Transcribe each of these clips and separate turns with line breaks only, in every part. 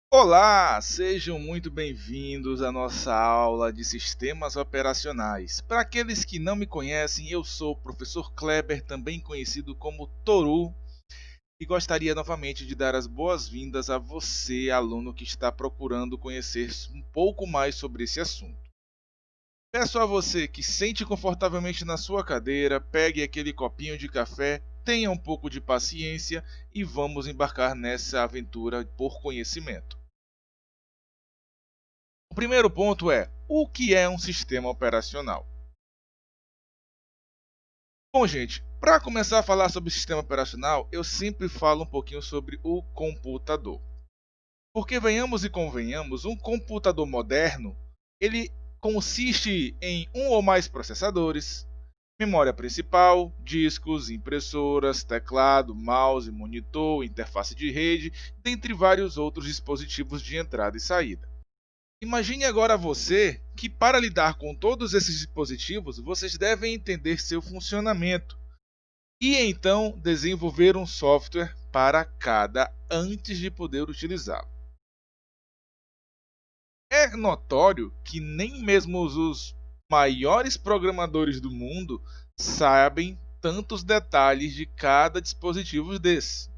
Olá, sejam muito bem-vindos à nossa aula de sistemas operacionais. Para aqueles que não me conhecem, eu sou o professor Kleber, também conhecido como Toru, e gostaria novamente de dar as boas-vindas a você, aluno que está procurando conhecer um pouco mais sobre esse assunto. Peço a você que sente confortavelmente na sua cadeira, pegue aquele copinho de café, tenha um pouco de paciência e vamos embarcar nessa aventura por conhecimento. O primeiro ponto é: o que é um sistema operacional? Bom, gente, para começar a falar sobre sistema operacional, eu sempre falo um pouquinho sobre o computador. Porque venhamos e convenhamos, um computador moderno, ele consiste em um ou mais processadores, memória principal, discos, impressoras, teclado, mouse, monitor, interface de rede, dentre vários outros dispositivos de entrada e saída. Imagine agora você que, para lidar com todos esses dispositivos, vocês devem entender seu funcionamento e então desenvolver um software para cada antes de poder utilizá-lo. É notório que nem mesmo os maiores programadores do mundo sabem tantos detalhes de cada dispositivo desse.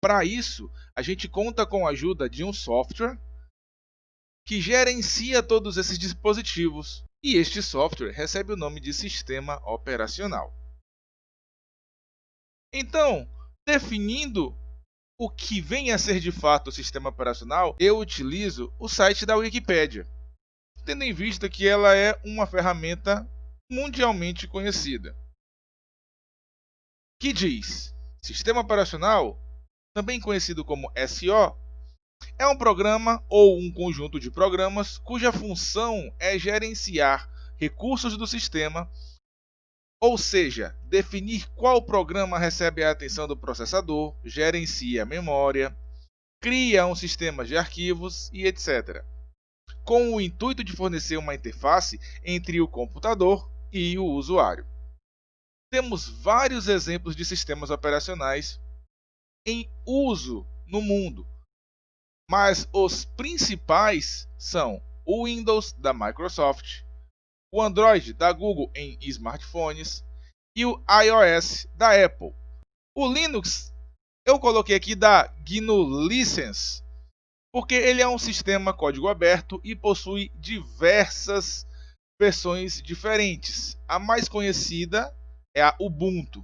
Para isso, a gente conta com a ajuda de um software que gerencia todos esses dispositivos, e este software recebe o nome de sistema operacional. Então, definindo o que vem a ser de fato o sistema operacional, eu utilizo o site da Wikipédia, tendo em vista que ela é uma ferramenta mundialmente conhecida, que diz: sistema operacional, também conhecido como SO, é um programa ou um conjunto de programas cuja função é gerenciar recursos do sistema, ou seja, definir qual programa recebe a atenção do processador, gerencia a memória, cria um sistema de arquivos e etc., com o intuito de fornecer uma interface entre o computador e o usuário. Temos vários exemplos de sistemas operacionais em uso no mundo, mas os principais são o Windows da Microsoft, o Android da Google em smartphones e o iOS da Apple. O Linux eu coloquei aqui da GNU License, porque ele é um sistema código aberto e possui diversas versões diferentes. A mais conhecida é a Ubuntu,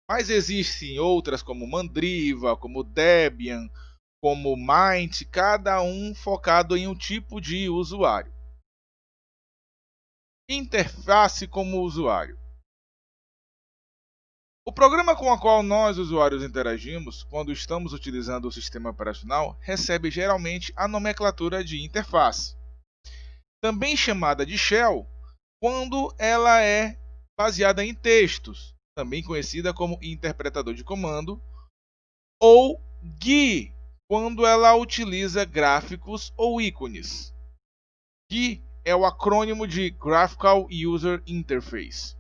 mas existem outras como Mandriva, como Debian, como Mint, cada um focado em um tipo de usuário. Interface como usuário. O programa com o qual nós, usuários, interagimos quando estamos utilizando o sistema operacional recebe geralmente a nomenclatura de interface, também chamada de shell quando ela é baseada em textos, também conhecida como interpretador de comando, ou GUI quando ela utiliza gráficos ou ícones. GUI é o acrônimo de Graphical User Interface.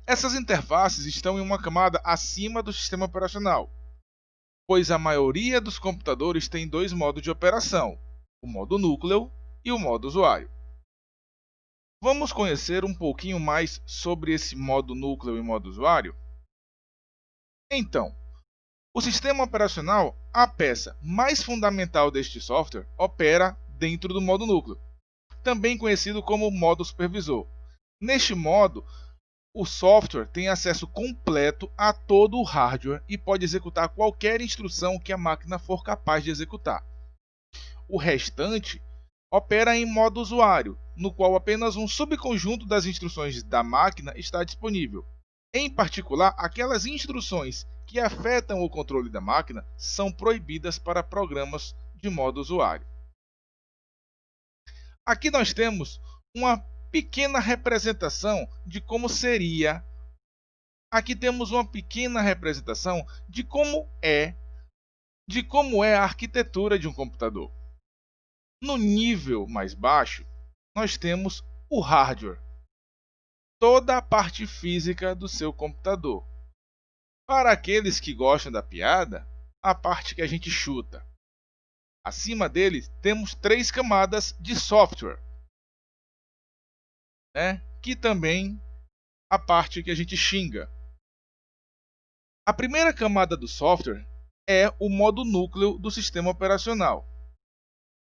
Essas interfaces estão em uma camada acima do sistema operacional, pois a maioria dos computadores tem dois modos de operação, o modo núcleo e o modo usuário. Vamos conhecer um pouquinho mais sobre esse modo núcleo e modo usuário? Então, o sistema operacional, a peça mais fundamental deste software, opera dentro do modo núcleo, também conhecido como modo supervisor. Neste modo, o software tem acesso completo a todo o hardware e pode executar qualquer instrução que a máquina for capaz de executar. O restante opera em modo usuário, no qual apenas um subconjunto das instruções da máquina está disponível. Em particular, aquelas instruções que afetam o controle da máquina são proibidas para programas de modo usuário. Aqui nós temos uma pequena representação de como seria. Aqui temos uma pequena representação de como é a arquitetura de um computador. No nível mais baixo, nós temos o hardware, toda a parte física do seu computador. Para aqueles que gostam da piada, a parte que a gente chuta. Acima dele temos 3 camadas de software, né? Que também a parte que a gente xinga. A primeira camada do software é o modo núcleo do sistema operacional.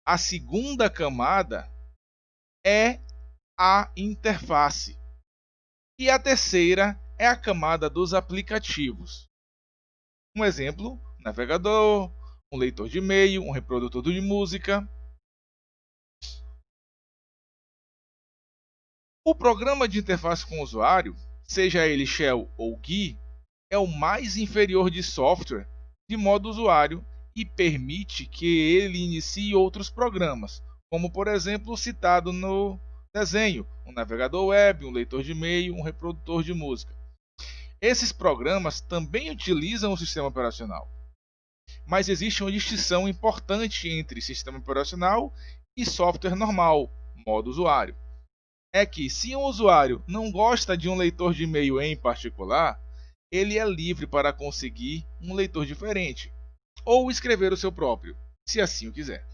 A segunda camada é a interface. E a terceira é a camada dos aplicativos. Um exemplo: navegador, um leitor de e-mail, um reprodutor de música. O programa de interface com o usuário, seja ele Shell ou GUI, é o mais inferior de software de modo usuário e permite que ele inicie outros programas, como por exemplo o citado no desenho, um navegador web, um leitor de e-mail, um reprodutor de música. Esses programas também utilizam o sistema operacional, mas existe uma distinção importante entre sistema operacional e software normal, modo usuário. É que se um usuário não gosta de um leitor de e-mail em particular, ele é livre para conseguir um leitor diferente ou escrever o seu próprio, se assim o quiser.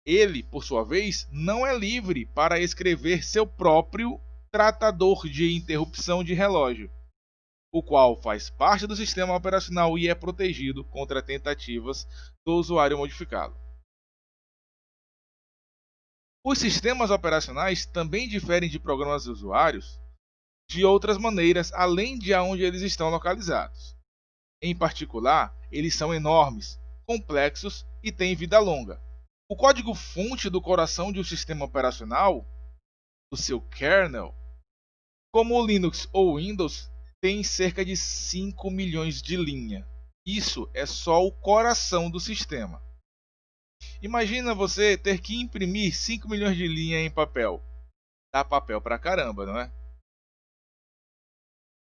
Ele, por sua vez, não é livre para escrever seu próprio tratador de interrupção de relógio, o qual faz parte do sistema operacional e é protegido contra tentativas do usuário modificá-lo. Os sistemas operacionais também diferem de programas de usuários de outras maneiras além de onde eles estão localizados. Em particular, eles são enormes, complexos e têm vida longa. O código-fonte do coração de um sistema operacional, o seu kernel, como o Linux ou o Windows, tem cerca de 5 milhões de linhas. Isso é só o coração do sistema. Imagina você ter que imprimir 5 milhões de linhas em papel. Dá papel pra caramba, não é?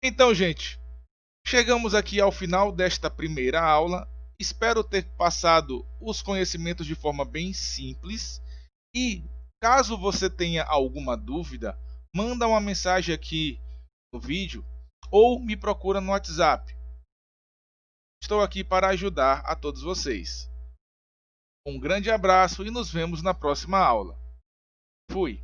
Então, gente, chegamos aqui ao final desta primeira aula. Espero ter passado os conhecimentos de forma bem simples. E caso você tenha alguma dúvida, manda uma mensagem aqui no vídeo ou me procura no WhatsApp. Estou aqui para ajudar a todos vocês. Um grande abraço e nos vemos na próxima aula. Fui!